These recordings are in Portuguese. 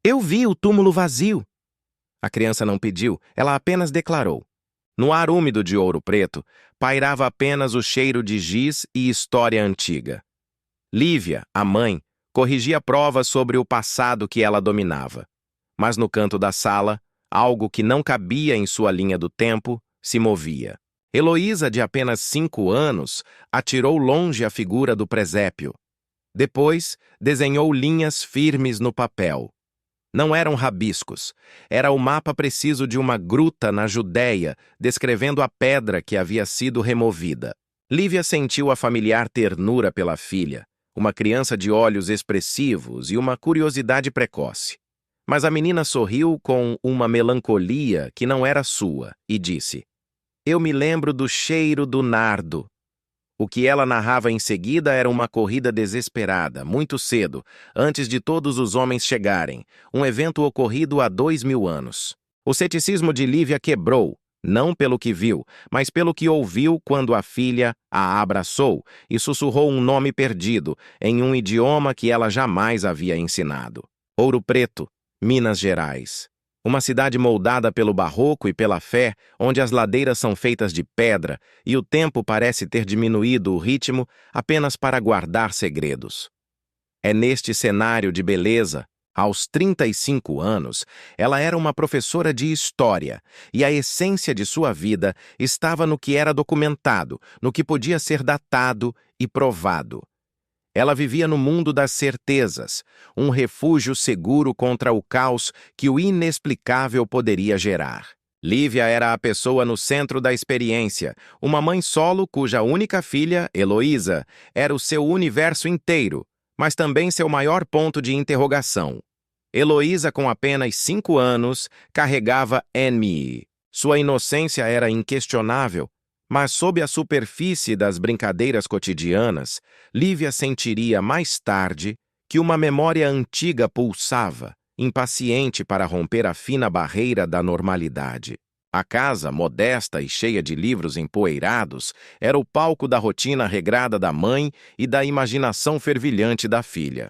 Eu vi o túmulo vazio. A criança não pediu, ela apenas declarou. No ar úmido de Ouro Preto, pairava apenas o cheiro de giz e história antiga. Lívia, a mãe, corrigia provas sobre o passado que ela dominava. Mas no canto da sala, algo que não cabia em sua linha do tempo se movia. Heloísa, de apenas 5 anos, atirou longe a figura do presépio. Depois, desenhou linhas firmes no papel. Não eram rabiscos, era o mapa preciso de uma gruta na Judéia, descrevendo a pedra que havia sido removida. Lívia sentiu a familiar ternura pela filha, uma criança de olhos expressivos e uma curiosidade precoce. Mas a menina sorriu com uma melancolia que não era sua e disse: "Eu me lembro do cheiro do nardo." O que ela narrava em seguida era uma corrida desesperada, muito cedo, antes de todos os homens chegarem, um evento ocorrido há 2000 anos. O ceticismo de Lívia quebrou, não pelo que viu, mas pelo que ouviu quando a filha a abraçou e sussurrou um nome perdido, em um idioma que ela jamais havia ensinado. Ouro Preto, Minas Gerais. Uma cidade moldada pelo barroco e pela fé, onde as ladeiras são feitas de pedra e o tempo parece ter diminuído o ritmo apenas para guardar segredos. É neste cenário de beleza, aos 35 anos, ela era uma professora de história, e a essência de sua vida estava no que era documentado, no que podia ser datado e provado. Ela vivia no mundo das certezas, um refúgio seguro contra o caos que o inexplicável poderia gerar. Lívia era a pessoa no centro da experiência, uma mãe solo cuja única filha, Heloísa, era o seu universo inteiro, mas também seu maior ponto de interrogação. Heloísa, com apenas 5 anos, carregava Annie. Sua inocência era inquestionável, mas sob a superfície das brincadeiras cotidianas, Lívia sentiria mais tarde que uma memória antiga pulsava, impaciente para romper a fina barreira da normalidade. A casa, modesta e cheia de livros empoeirados, era o palco da rotina regrada da mãe e da imaginação fervilhante da filha.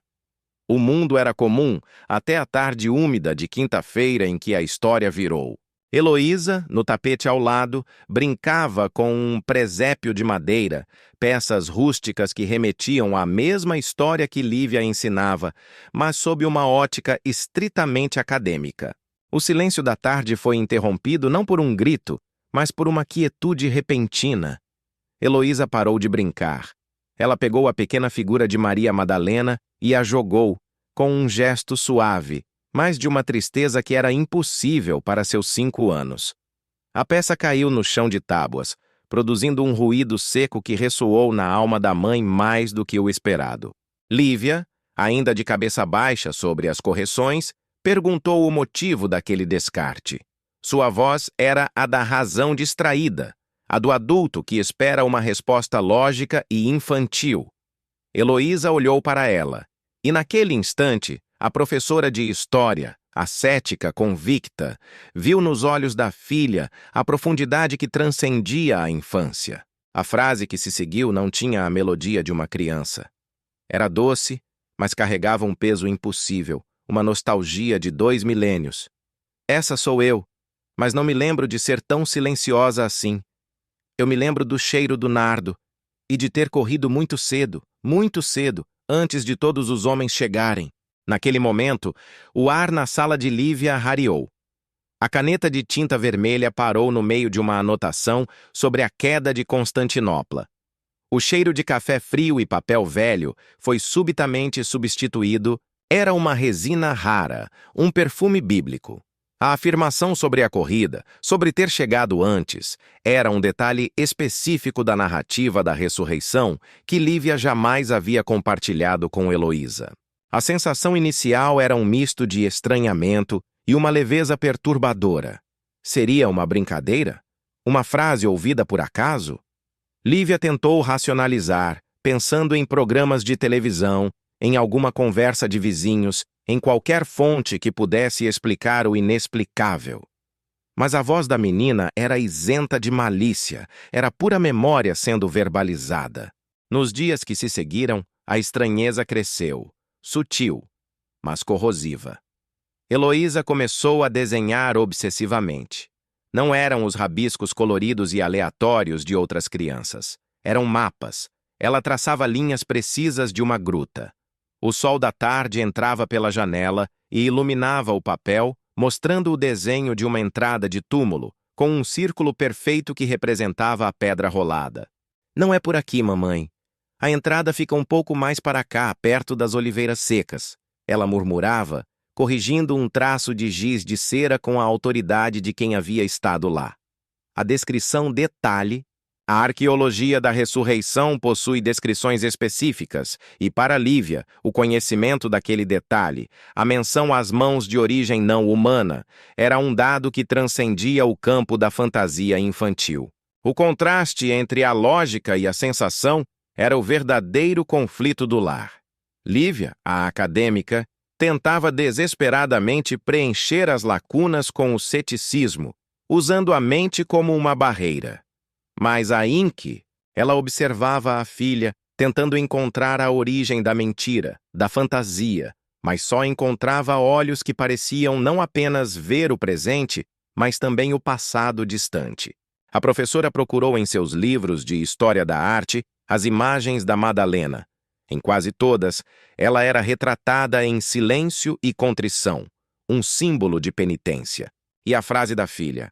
O mundo era comum até a tarde úmida de quinta-feira em que a história virou. Heloísa, no tapete ao lado, brincava com um presépio de madeira, peças rústicas que remetiam à mesma história que Lívia ensinava, mas sob uma ótica estritamente acadêmica. O silêncio da tarde foi interrompido não por um grito, mas por uma quietude repentina. Heloísa parou de brincar. Ela pegou a pequena figura de Maria Madalena e a jogou, com um gesto suave, mas de uma tristeza que era impossível para seus 5 anos. A peça caiu no chão de tábuas, produzindo um ruído seco que ressoou na alma da mãe mais do que o esperado. Lívia, ainda de cabeça baixa sobre as correções, perguntou o motivo daquele descarte. Sua voz era a da razão distraída, a do adulto que espera uma resposta lógica e infantil. Heloísa olhou para ela, e naquele instante, a professora de história, a cética convicta, viu nos olhos da filha a profundidade que transcendia a infância. A frase que se seguiu não tinha a melodia de uma criança. Era doce, mas carregava um peso impossível, uma nostalgia de 2 milênios. Essa sou eu, mas não me lembro de ser tão silenciosa assim. Eu me lembro do cheiro do nardo e de ter corrido muito cedo, antes de todos os homens chegarem. Naquele momento, o ar na sala de Lívia rareou. A caneta de tinta vermelha parou no meio de uma anotação sobre a queda de Constantinopla. O cheiro de café frio e papel velho foi subitamente substituído. Era uma resina rara, um perfume bíblico. A afirmação sobre a corrida, sobre ter chegado antes, era um detalhe específico da narrativa da ressurreição que Lívia jamais havia compartilhado com Heloísa. A sensação inicial era um misto de estranhamento e uma leveza perturbadora. Seria uma brincadeira? Uma frase ouvida por acaso? Lívia tentou racionalizar, pensando em programas de televisão, em alguma conversa de vizinhos, em qualquer fonte que pudesse explicar o inexplicável. Mas a voz da menina era isenta de malícia, era pura memória sendo verbalizada. Nos dias que se seguiram, a estranheza cresceu. Sutil, mas corrosiva. Heloísa começou a desenhar obsessivamente. Não eram os rabiscos coloridos e aleatórios de outras crianças. Eram mapas. Ela traçava linhas precisas de uma gruta. O sol da tarde entrava pela janela e iluminava o papel, mostrando o desenho de uma entrada de túmulo, com um círculo perfeito que representava a pedra rolada. Não é por aqui, mamãe. A entrada fica um pouco mais para cá, perto das oliveiras secas. Ela murmurava, corrigindo um traço de giz de cera com a autoridade de quem havia estado lá. A descrição detalhe. A arqueologia da ressurreição possui descrições específicas, e para Lívia, o conhecimento daquele detalhe, a menção às mãos de origem não humana, era um dado que transcendia o campo da fantasia infantil. O contraste entre a lógica e a sensação era o verdadeiro conflito do lar. Lívia, a acadêmica, tentava desesperadamente preencher as lacunas com o ceticismo, usando a mente como uma barreira. Mas a Inky, ela observava a filha, tentando encontrar a origem da mentira, da fantasia, mas só encontrava olhos que pareciam não apenas ver o presente, mas também o passado distante. A professora procurou em seus livros de história da arte as imagens da Madalena. Em quase todas, ela era retratada em silêncio e contrição, um símbolo de penitência. E a frase da filha: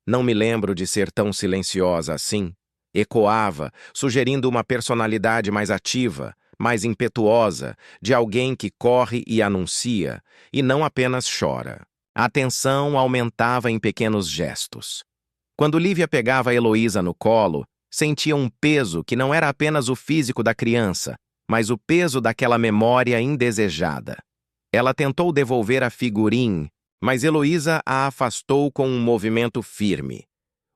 "Não me lembro de ser tão silenciosa assim", ecoava, sugerindo uma personalidade mais ativa, mais impetuosa, de alguém que corre e anuncia, e não apenas chora. A tensão aumentava em pequenos gestos. Quando Lívia pegava Heloísa no colo, sentia um peso que não era apenas o físico da criança, mas o peso daquela memória indesejada. Ela tentou devolver a figurinha, mas Heloísa a afastou com um movimento firme.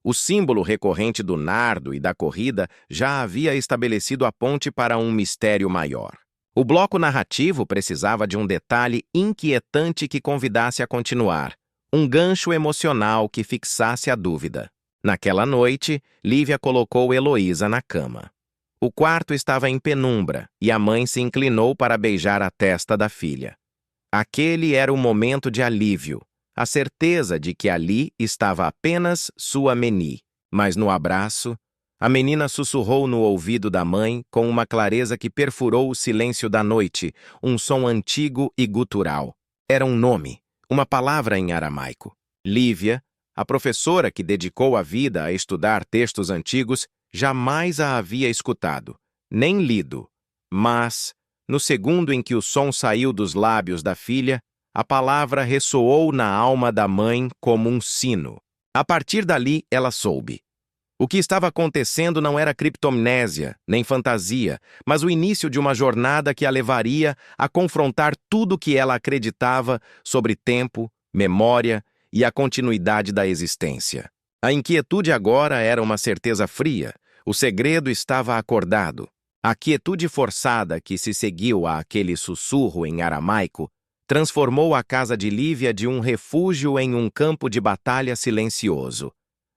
O símbolo recorrente do nardo e da corrida já havia estabelecido a ponte para um mistério maior. O bloco narrativo precisava de um detalhe inquietante que convidasse a continuar, um gancho emocional que fixasse a dúvida. Naquela noite, Lívia colocou Heloísa na cama. O quarto estava em penumbra e a mãe se inclinou para beijar a testa da filha. Aquele era o momento de alívio, a certeza de que ali estava apenas sua Meni. Mas no abraço, a menina sussurrou no ouvido da mãe com uma clareza que perfurou o silêncio da noite, um som antigo e gutural. Era um nome, uma palavra em aramaico. Lívia, a professora que dedicou a vida a estudar textos antigos, jamais a havia escutado, nem lido. Mas, no segundo em que o som saiu dos lábios da filha, a palavra ressoou na alma da mãe como um sino. A partir dali, ela soube. O que estava acontecendo não era criptomnésia, nem fantasia, mas o início de uma jornada que a levaria a confrontar tudo o que ela acreditava sobre tempo, memória e a continuidade da existência. A inquietude agora era uma certeza fria. O segredo estava acordado. A quietude forçada que se seguiu àquele sussurro em aramaico transformou a casa de Lívia de um refúgio em um campo de batalha silencioso.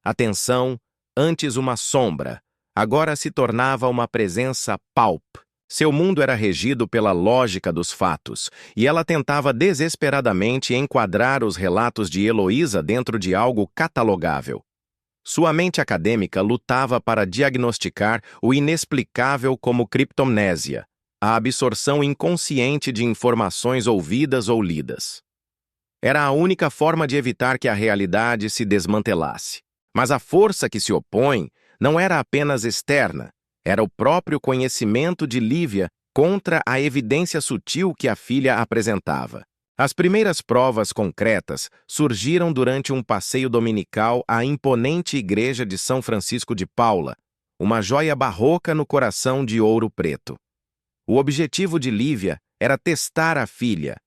A tensão, antes uma sombra, agora se tornava uma presença palpável. Seu mundo era regido pela lógica dos fatos, e ela tentava desesperadamente enquadrar os relatos de Heloísa dentro de algo catalogável. Sua mente acadêmica lutava para diagnosticar o inexplicável como criptomnésia, a absorção inconsciente de informações ouvidas ou lidas. Era a única forma de evitar que a realidade se desmantelasse. Mas a força que se opõe não era apenas externa, era o próprio conhecimento de Lívia contra a evidência sutil que a filha apresentava. As primeiras provas concretas surgiram durante um passeio dominical à imponente igreja de São Francisco de Paula, uma joia barroca no coração de Ouro Preto. O objetivo de Lívia era testar a filha.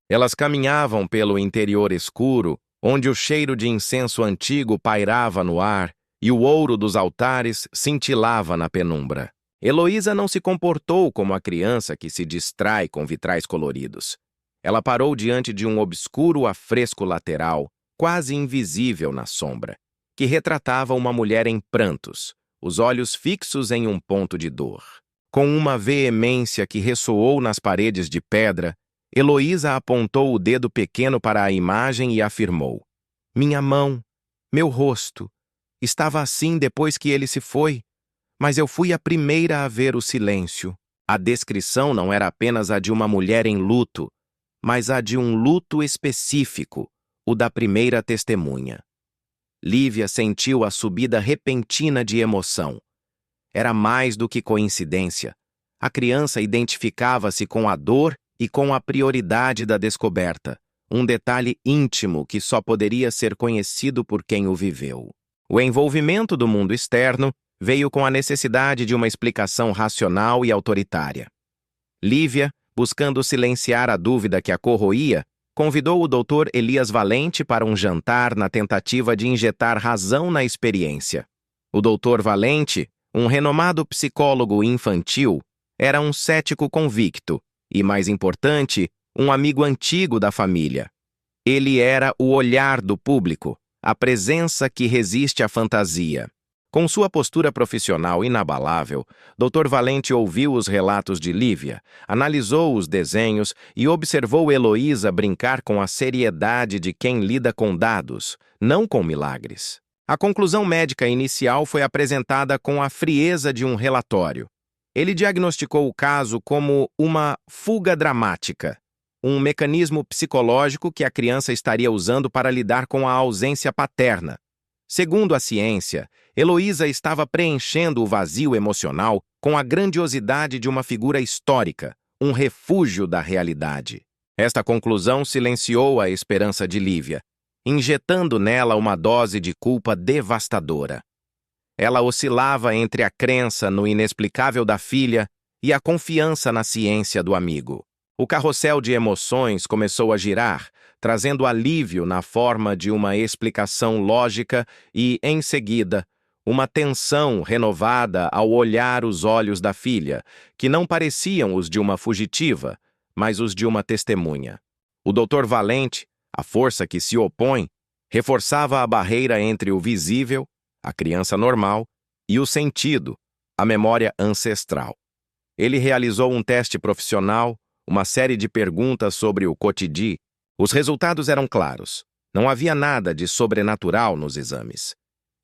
Elas caminhavam pelo interior escuro, onde o cheiro de incenso antigo pairava no ar e o ouro dos altares cintilava na penumbra. Heloísa não se comportou como a criança que se distrai com vitrais coloridos. Ela parou diante de um obscuro afresco lateral, quase invisível na sombra, que retratava uma mulher em prantos, os olhos fixos em um ponto de dor. Com uma veemência que ressoou nas paredes de pedra, Heloísa apontou o dedo pequeno para a imagem e afirmou: minha mão, meu rosto. Estava assim depois que ele se foi, mas eu fui a primeira a ver o silêncio. A descrição não era apenas a de uma mulher em luto, mas a de um luto específico, o da primeira testemunha. Lívia sentiu a subida repentina de emoção. Era mais do que coincidência. A criança identificava-se com a dor e com a prioridade da descoberta, um detalhe íntimo que só poderia ser conhecido por quem o viveu. O envolvimento do mundo externo veio com a necessidade de uma explicação racional e autoritária. Lívia, buscando silenciar a dúvida que a corroía, convidou o Dr. Elias Valente para um jantar na tentativa de injetar razão na experiência. O Dr. Valente, um renomado psicólogo infantil, era um cético convicto e, mais importante, um amigo antigo da família. Ele era o olhar do público, a presença que resiste à fantasia. Com sua postura profissional inabalável, Dr. Valente ouviu os relatos de Lívia, analisou os desenhos e observou Heloísa brincar com a seriedade de quem lida com dados, não com milagres. A conclusão médica inicial foi apresentada com a frieza de um relatório. Ele diagnosticou o caso como uma fuga dramática, um mecanismo psicológico que a criança estaria usando para lidar com a ausência paterna. Segundo a ciência, Heloísa estava preenchendo o vazio emocional com a grandiosidade de uma figura histórica, um refúgio da realidade. Esta conclusão silenciou a esperança de Lívia, injetando nela uma dose de culpa devastadora. Ela oscilava entre a crença no inexplicável da filha e a confiança na ciência do amigo. O carrossel de emoções começou a girar, trazendo alívio na forma de uma explicação lógica e, em seguida, uma tensão renovada ao olhar os olhos da filha, que não pareciam os de uma fugitiva, mas os de uma testemunha. O Dr. Valente, a força que se opõe, reforçava a barreira entre o visível, a criança normal, e o sentido, a memória ancestral. Ele realizou um teste profissional, uma série de perguntas sobre o cotidiano. Os resultados eram claros. Não havia nada de sobrenatural nos exames.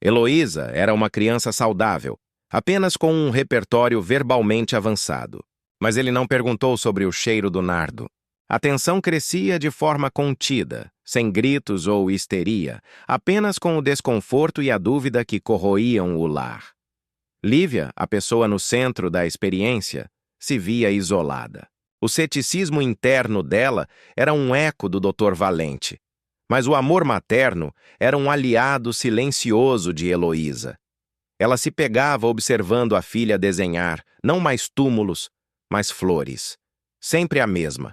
Heloísa era uma criança saudável, apenas com um repertório verbalmente avançado. Mas ele não perguntou sobre o cheiro do nardo. A tensão crescia de forma contida, sem gritos ou histeria, apenas com o desconforto e a dúvida que corroíam o lar. Lívia, a pessoa no centro da experiência, se via isolada. O ceticismo interno dela era um eco do Dr. Valente, mas o amor materno era um aliado silencioso de Heloísa. Ela se pegava observando a filha desenhar, não mais túmulos, mas flores. Sempre a mesma.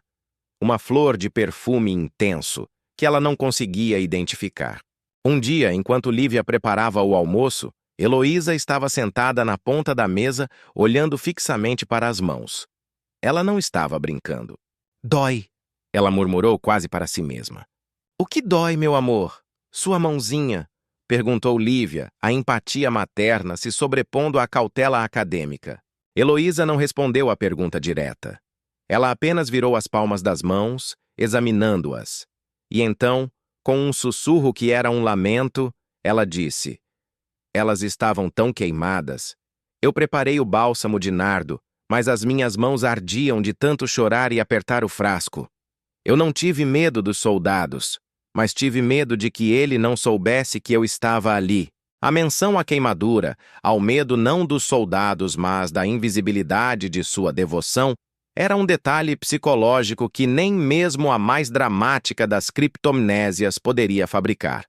Uma flor de perfume intenso, que ela não conseguia identificar. Um dia, enquanto Lívia preparava o almoço, Heloísa estava sentada na ponta da mesa, olhando fixamente para as mãos. Ela não estava brincando. Dói, ela murmurou quase para si mesma. O que dói, meu amor? Sua mãozinha? Perguntou Lívia, a empatia materna se sobrepondo à cautela acadêmica. Heloísa não respondeu à pergunta direta. Ela apenas virou as palmas das mãos, examinando-as. E então, com um sussurro que era um lamento, ela disse: elas estavam tão queimadas. Eu preparei o bálsamo de nardo, mas as minhas mãos ardiam de tanto chorar e apertar o frasco. Eu não tive medo dos soldados, mas tive medo de que ele não soubesse que eu estava ali. A menção à queimadura, ao medo não dos soldados, mas da invisibilidade de sua devoção, era um detalhe psicológico que nem mesmo a mais dramática das criptomnésias poderia fabricar.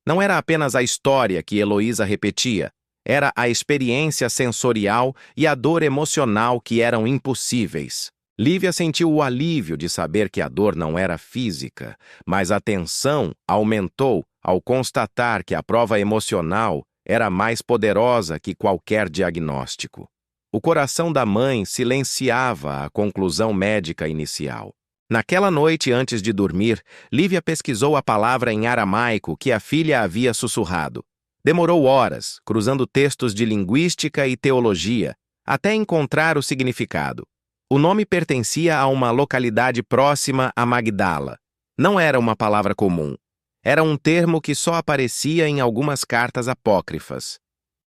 Não era apenas a história que Heloísa repetia, era a experiência sensorial e a dor emocional que eram impossíveis. Lívia sentiu o alívio de saber que a dor não era física, mas a tensão aumentou ao constatar que a prova emocional era mais poderosa que qualquer diagnóstico. O coração da mãe silenciava a conclusão médica inicial. Naquela noite, antes de dormir, Lívia pesquisou a palavra em aramaico que a filha havia sussurrado. Demorou horas, cruzando textos de linguística e teologia, até encontrar o significado. O nome pertencia a uma localidade próxima a Magdala. Não era uma palavra comum. Era um termo que só aparecia em algumas cartas apócrifas.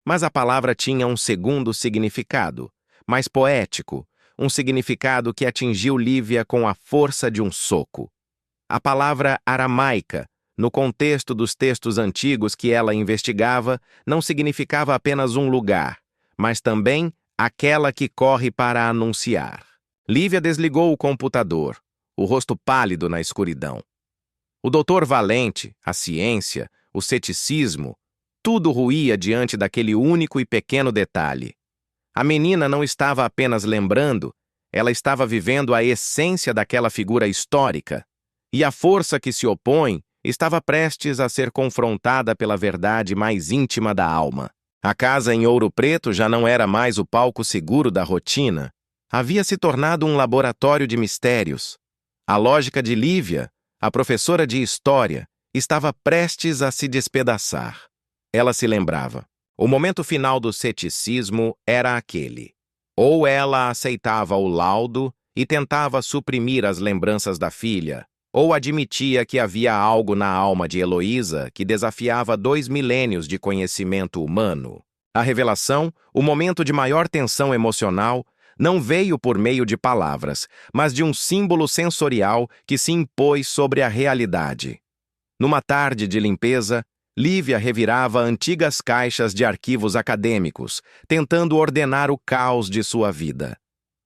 Mas a palavra tinha um segundo significado, mais poético, um significado que atingiu Lívia com a força de um soco. A palavra aramaica, no contexto dos textos antigos que ela investigava, não significava apenas um lugar, mas também aquela que corre para anunciar. Lívia desligou o computador, o rosto pálido na escuridão. O doutor Valente, a ciência, o ceticismo, tudo ruía diante daquele único e pequeno detalhe. A menina não estava apenas lembrando, ela estava vivendo a essência daquela figura histórica, e a força que se opõe estava prestes a ser confrontada pela verdade mais íntima da alma. A casa em Ouro Preto já não era mais o palco seguro da rotina. Havia se tornado um laboratório de mistérios. A lógica de Lívia, a professora de história, estava prestes a se despedaçar. Ela se lembrava. O momento final do ceticismo era aquele. Ou ela aceitava o laudo e tentava suprimir as lembranças da filha, ou admitia que havia algo na alma de Heloísa que desafiava 2 milênios de conhecimento humano. A revelação, o momento de maior tensão emocional, não veio por meio de palavras, mas de um símbolo sensorial que se impôs sobre a realidade. Numa tarde de limpeza, Lívia revirava antigas caixas de arquivos acadêmicos, tentando ordenar o caos de sua vida.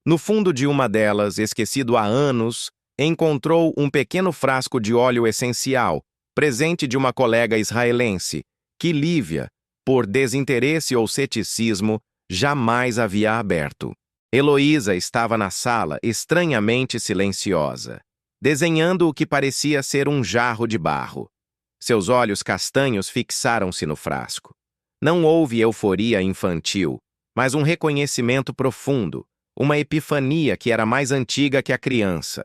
No fundo de uma delas, esquecido há anos, encontrou um pequeno frasco de óleo essencial, presente de uma colega israelense, que Lívia, por desinteresse ou ceticismo, jamais havia aberto. Heloísa estava na sala, estranhamente silenciosa, desenhando o que parecia ser um jarro de barro. Seus olhos castanhos fixaram-se no frasco. Não houve euforia infantil, mas um reconhecimento profundo, uma epifania que era mais antiga que a criança.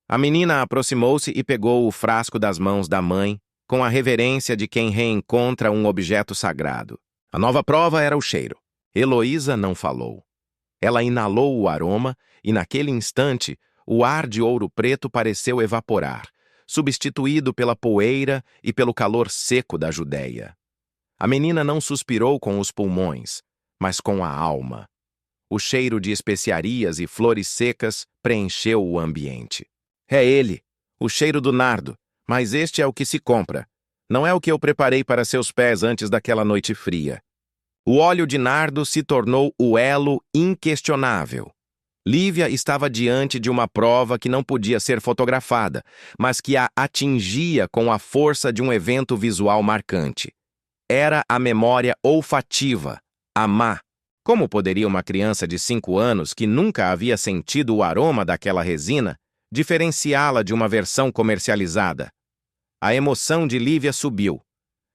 A menina aproximou-se e pegou o frasco das mãos da mãe, com a reverência de quem reencontra um objeto sagrado. A nova prova era o cheiro. Heloísa não falou. Ela inalou o aroma e, naquele instante, o ar de Ouro Preto pareceu evaporar, substituído pela poeira e pelo calor seco da Judéia. A menina não suspirou com os pulmões, mas com a alma. O cheiro de especiarias e flores secas preencheu o ambiente. É ele, o cheiro do nardo, mas este é o que se compra. Não é o que eu preparei para seus pés antes daquela noite fria. O óleo de nardo se tornou o elo inquestionável. Lívia estava diante de uma prova que não podia ser fotografada, mas que a atingia com a força de um evento visual marcante. Era a memória olfativa, a má. Como poderia uma criança de 5 anos que nunca havia sentido o aroma daquela resina diferenciá-la de uma versão comercializada? A emoção de Lívia subiu.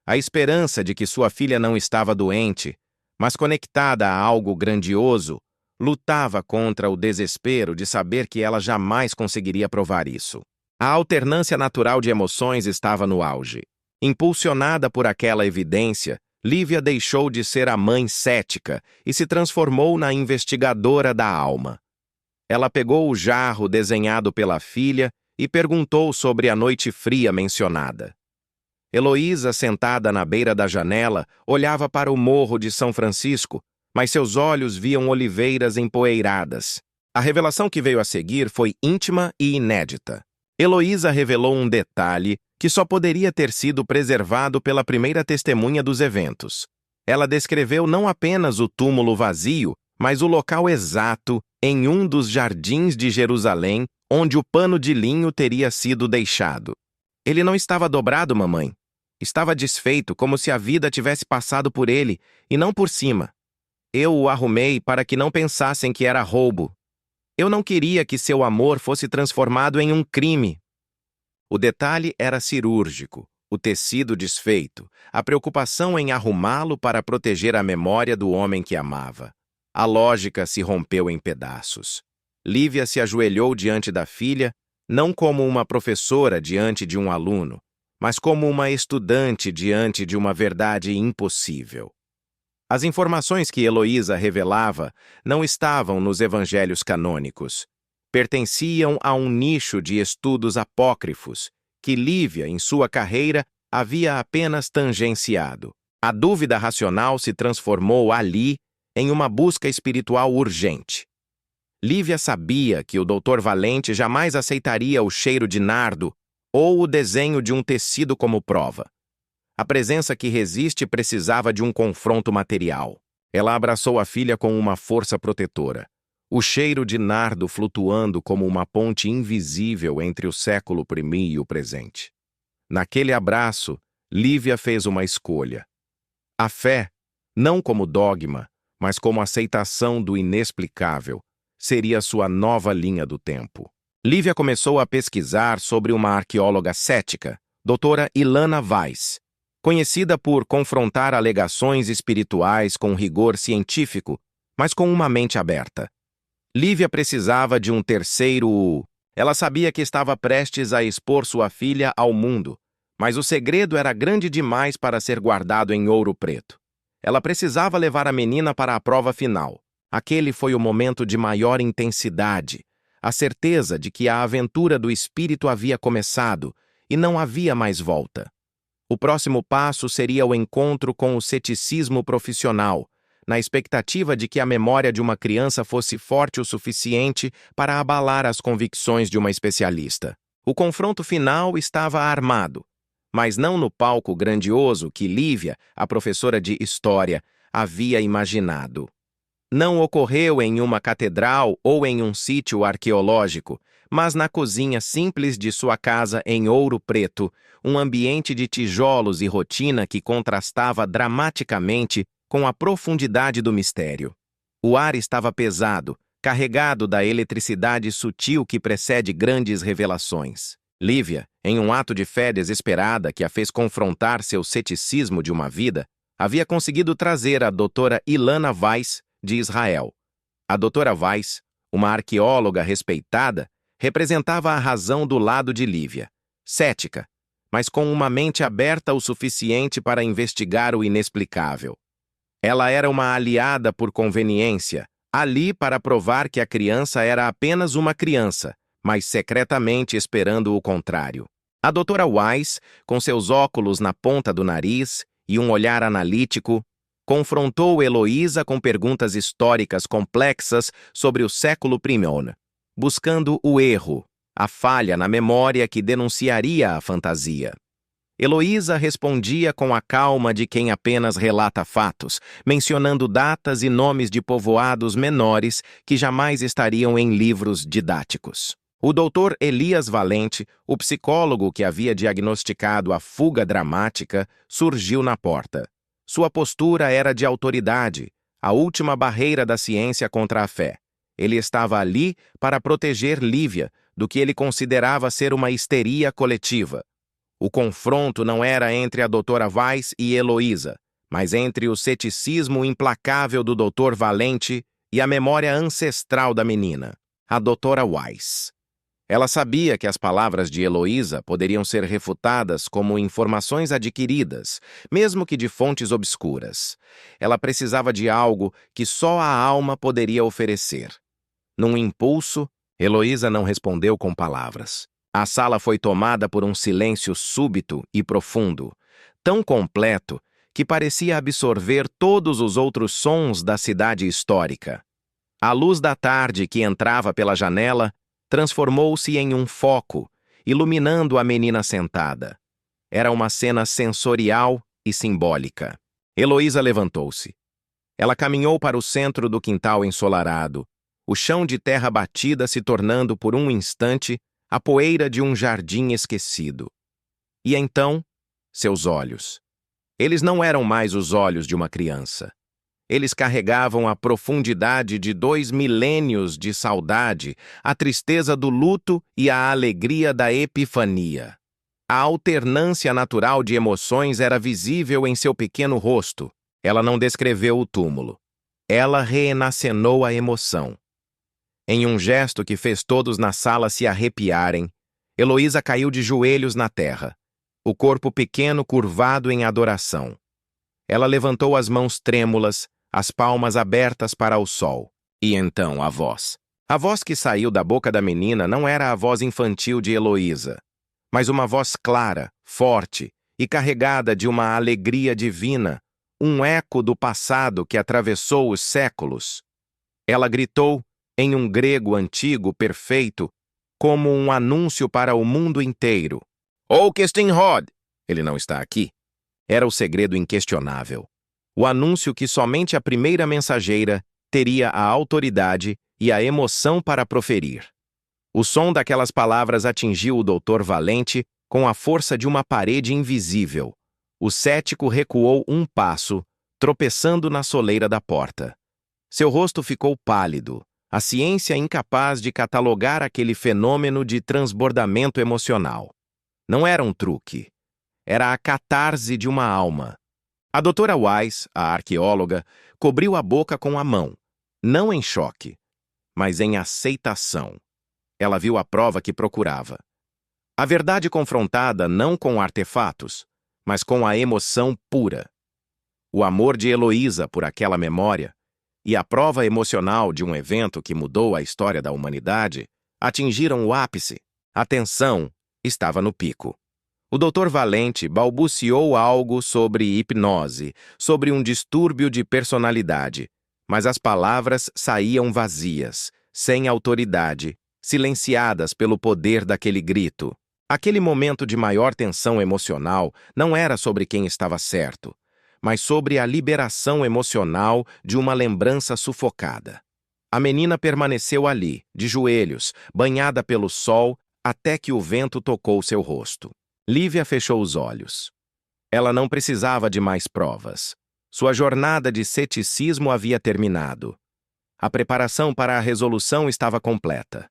A esperança de que sua filha não estava doente, mas conectada a algo grandioso, lutava contra o desespero de saber que ela jamais conseguiria provar isso. A alternância natural de emoções estava no auge. Impulsionada por aquela evidência, Lívia deixou de ser a mãe cética e se transformou na investigadora da alma. Ela pegou o jarro desenhado pela filha e perguntou sobre a noite fria mencionada. Heloísa, sentada na beira da janela, olhava para o morro de São Francisco, mas seus olhos viam oliveiras empoeiradas. A revelação que veio a seguir foi íntima e inédita. Heloísa revelou um detalhe que só poderia ter sido preservado pela primeira testemunha dos eventos. Ela descreveu não apenas o túmulo vazio, mas o local exato em um dos jardins de Jerusalém onde o pano de linho teria sido deixado. Ele não estava dobrado, mamãe. Estava desfeito, como se a vida tivesse passado por ele, e não por cima. Eu o arrumei para que não pensassem que era roubo. Eu não queria que seu amor fosse transformado em um crime. O detalhe era cirúrgico, o tecido desfeito, a preocupação em arrumá-lo para proteger a memória do homem que amava. A lógica se rompeu em pedaços. Lívia se ajoelhou diante da filha, não como uma professora diante de um aluno, mas como uma estudante diante de uma verdade impossível. As informações que Heloísa revelava não estavam nos evangelhos canônicos. Pertenciam a um nicho de estudos apócrifos, que Lívia, em sua carreira, havia apenas tangenciado. A dúvida racional se transformou ali em uma busca espiritual urgente. Lívia sabia que o Dr. Valente jamais aceitaria o cheiro de nardo ou o desenho de um tecido como prova. A presença que resiste precisava de um confronto material. Ela abraçou a filha com uma força protetora. O cheiro de nardo flutuando como uma ponte invisível entre o século I e o presente. Naquele abraço, Lívia fez uma escolha. A fé, não como dogma, mas como aceitação do inexplicável, seria sua nova linha do tempo. Lívia começou a pesquisar sobre uma arqueóloga cética, doutora Ilana Weiss, conhecida por confrontar alegações espirituais com rigor científico, mas com uma mente aberta. Lívia precisava de um terceiro. Ela sabia que estava prestes a expor sua filha ao mundo, mas o segredo era grande demais para ser guardado em ouro preto. Ela precisava levar a menina para a prova final. Aquele foi o momento de maior intensidade, a certeza de que a aventura do espírito havia começado e não havia mais volta. O próximo passo seria o encontro com o ceticismo profissional, na expectativa de que a memória de uma criança fosse forte o suficiente para abalar as convicções de uma especialista. O confronto final estava armado, mas não no palco grandioso que Lívia, a professora de história, havia imaginado. Não ocorreu em uma catedral ou em um sítio arqueológico, mas na cozinha simples de sua casa em Ouro Preto, um ambiente de tijolos e rotina que contrastava dramaticamente com a profundidade do mistério. O ar estava pesado, carregado da eletricidade sutil que precede grandes revelações. Lívia, em um ato de fé desesperada que a fez confrontar seu ceticismo de uma vida, havia conseguido trazer a doutora Ilana Weiss, de Israel. A doutora Weiss, uma arqueóloga respeitada, representava a razão do lado de Lívia, cética, mas com uma mente aberta o suficiente para investigar o inexplicável. Ela era uma aliada por conveniência, ali para provar que a criança era apenas uma criança, mas secretamente esperando o contrário. A doutora Weiss, com seus óculos na ponta do nariz e um olhar analítico, confrontou Heloísa com perguntas históricas complexas sobre o século I, buscando o erro, a falha na memória que denunciaria a fantasia. Heloísa respondia com a calma de quem apenas relata fatos, mencionando datas e nomes de povoados menores que jamais estariam em livros didáticos. O doutor Elias Valente, o psicólogo que havia diagnosticado a fuga dramática, surgiu na porta. Sua postura era de autoridade, a última barreira da ciência contra a fé. Ele estava ali para proteger Lívia do que ele considerava ser uma histeria coletiva. O confronto não era entre a doutora Weiss e Heloísa, mas entre o ceticismo implacável do doutor Valente e a memória ancestral da menina, a doutora Weiss. Ela sabia que as palavras de Heloísa poderiam ser refutadas como informações adquiridas, mesmo que de fontes obscuras. Ela precisava de algo que só a alma poderia oferecer. Num impulso, Heloísa não respondeu com palavras. A sala foi tomada por um silêncio súbito e profundo, tão completo que parecia absorver todos os outros sons da cidade histórica. A luz da tarde que entrava pela janela transformou-se em um foco, iluminando a menina sentada. Era uma cena sensorial e simbólica. Heloísa levantou-se. Ela caminhou para o centro do quintal ensolarado, o chão de terra batida se tornando por um instante a poeira de um jardim esquecido. E então, seus olhos. Eles não eram mais os olhos de uma criança. Eles carregavam a profundidade de 2 milênios de saudade, a tristeza do luto e a alegria da epifania. A alternância natural de emoções era visível em seu pequeno rosto. Ela não descreveu o túmulo. Ela reenacenou a emoção. Em um gesto que fez todos na sala se arrepiarem, Heloísa caiu de joelhos na terra, o corpo pequeno curvado em adoração. Ela levantou as mãos trêmulas, as palmas abertas para o sol. E então a voz. A voz que saiu da boca da menina não era a voz infantil de Heloísa, mas uma voz clara, forte e carregada de uma alegria divina, um eco do passado que atravessou os séculos. Ela gritou, em um grego antigo perfeito, como um anúncio para o mundo inteiro. "O Kestinrod!" Ele não está aqui. Era o segredo inquestionável. O anúncio que somente a primeira mensageira teria a autoridade e a emoção para proferir. O som daquelas palavras atingiu o Dr. Valente com a força de uma parede invisível. O cético recuou um passo, tropeçando na soleira da porta. Seu rosto ficou pálido, a ciência incapaz de catalogar aquele fenômeno de transbordamento emocional. Não era um truque. Era a catarse de uma alma. A doutora Wise, a arqueóloga, cobriu a boca com a mão, não em choque, mas em aceitação. Ela viu a prova que procurava. A verdade confrontada não com artefatos, mas com a emoção pura. O amor de Heloísa por aquela memória e a prova emocional de um evento que mudou a história da humanidade atingiram o ápice. A tensão estava no pico. O Dr. Valente balbuciou algo sobre hipnose, sobre um distúrbio de personalidade, mas as palavras saíam vazias, sem autoridade, silenciadas pelo poder daquele grito. Aquele momento de maior tensão emocional não era sobre quem estava certo, mas sobre a liberação emocional de uma lembrança sufocada. A menina permaneceu ali, de joelhos, banhada pelo sol, até que o vento tocou seu rosto. Lívia fechou os olhos. Ela não precisava de mais provas. Sua jornada de ceticismo havia terminado. A preparação para a resolução estava completa.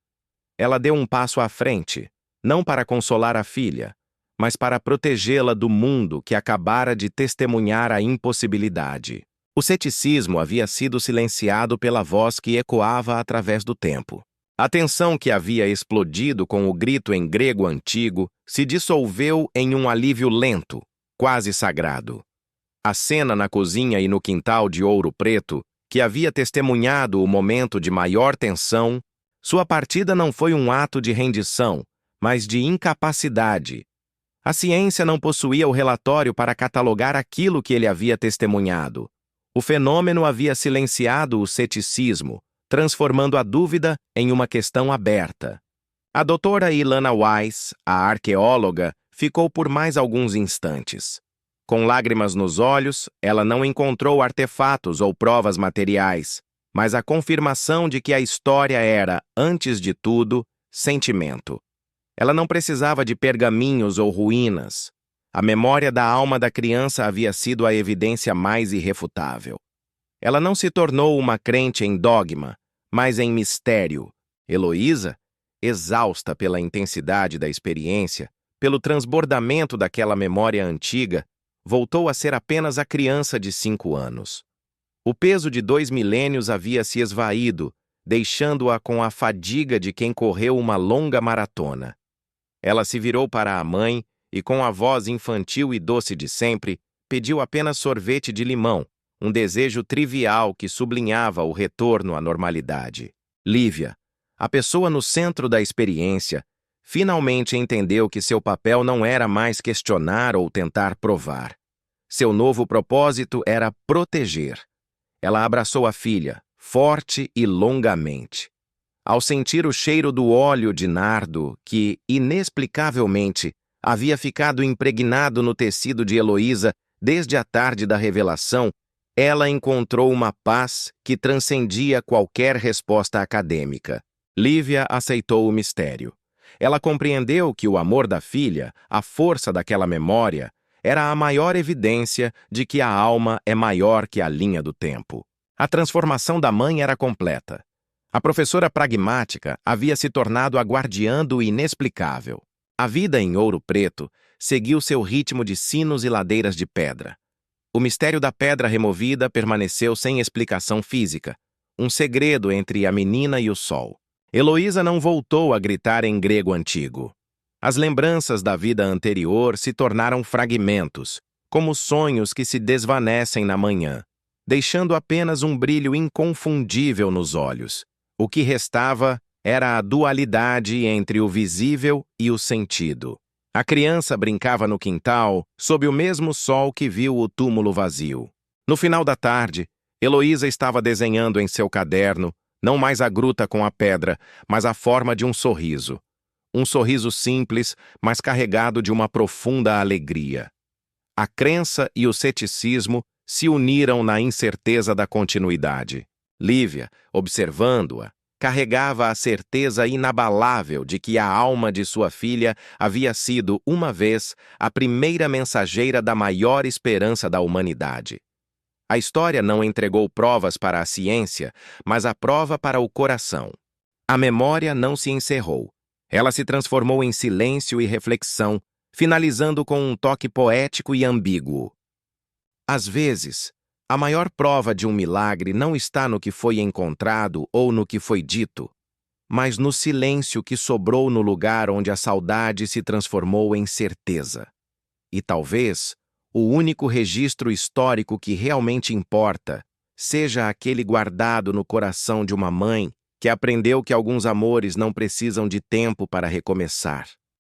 Ela deu um passo à frente, não para consolar a filha, mas para protegê-la do mundo que acabara de testemunhar a impossibilidade. O ceticismo havia sido silenciado pela voz que ecoava através do tempo. A tensão que havia explodido com o grito em grego antigo se dissolveu em um alívio lento, quase sagrado. A cena na cozinha e no quintal de Ouro Preto, que havia testemunhado o momento de maior tensão, sua partida não foi um ato de rendição, mas de incapacidade. A ciência não possuía o relatório para catalogar aquilo que ele havia testemunhado. O fenômeno havia silenciado o ceticismo, transformando a dúvida em uma questão aberta. A doutora Ilana Wise, a arqueóloga, ficou por mais alguns instantes. Com lágrimas nos olhos, ela não encontrou artefatos ou provas materiais, mas a confirmação de que a história era, antes de tudo, sentimento. Ela não precisava de pergaminhos ou ruínas. A memória da alma da criança havia sido a evidência mais irrefutável. Ela não se tornou uma crente em dogma, mas em mistério. Heloísa, exausta pela intensidade da experiência, pelo transbordamento daquela memória antiga, voltou a ser apenas a criança de 5 anos. O peso de 2 milênios havia se esvaído, deixando-a com a fadiga de quem correu uma longa maratona. Ela se virou para a mãe e, com a voz infantil e doce de sempre, pediu apenas sorvete de limão, um desejo trivial que sublinhava o retorno à normalidade. Lívia, a pessoa no centro da experiência, finalmente entendeu que seu papel não era mais questionar ou tentar provar. Seu novo propósito era proteger. Ela abraçou a filha, forte e longamente. Ao sentir o cheiro do óleo de nardo, que, inexplicavelmente, havia ficado impregnado no tecido de Heloísa desde a tarde da revelação, ela encontrou uma paz que transcendia qualquer resposta acadêmica. Lívia aceitou o mistério. Ela compreendeu que o amor da filha, a força daquela memória, era a maior evidência de que a alma é maior que a linha do tempo. A transformação da mãe era completa. A professora pragmática havia se tornado a guardiã do inexplicável. A vida em Ouro Preto seguiu seu ritmo de sinos e ladeiras de pedra. O mistério da pedra removida permaneceu sem explicação física, um segredo entre a menina e o sol. Heloísa não voltou a gritar em grego antigo. As lembranças da vida anterior se tornaram fragmentos, como sonhos que se desvanecem na manhã, deixando apenas um brilho inconfundível nos olhos. O que restava era a dualidade entre o visível e o sentido. A criança brincava no quintal, sob o mesmo sol que viu o túmulo vazio. No final da tarde, Heloísa estava desenhando em seu caderno, não mais a gruta com a pedra, mas a forma de um sorriso. Um sorriso simples, mas carregado de uma profunda alegria. A crença e o ceticismo se uniram na incerteza da continuidade. Lívia, observando-a, carregava a certeza inabalável de que a alma de sua filha havia sido, uma vez, a primeira mensageira da maior esperança da humanidade. A história não entregou provas para a ciência, mas a prova para o coração. A memória não se encerrou. Ela se transformou em silêncio e reflexão, finalizando com um toque poético e ambíguo. Às vezes, a maior prova de um milagre não está no que foi encontrado ou no que foi dito, mas no silêncio que sobrou no lugar onde a saudade se transformou em certeza. E talvez, o único registro histórico que realmente importa seja aquele guardado no coração de uma mãe que aprendeu que alguns amores não precisam de tempo para recomeçar.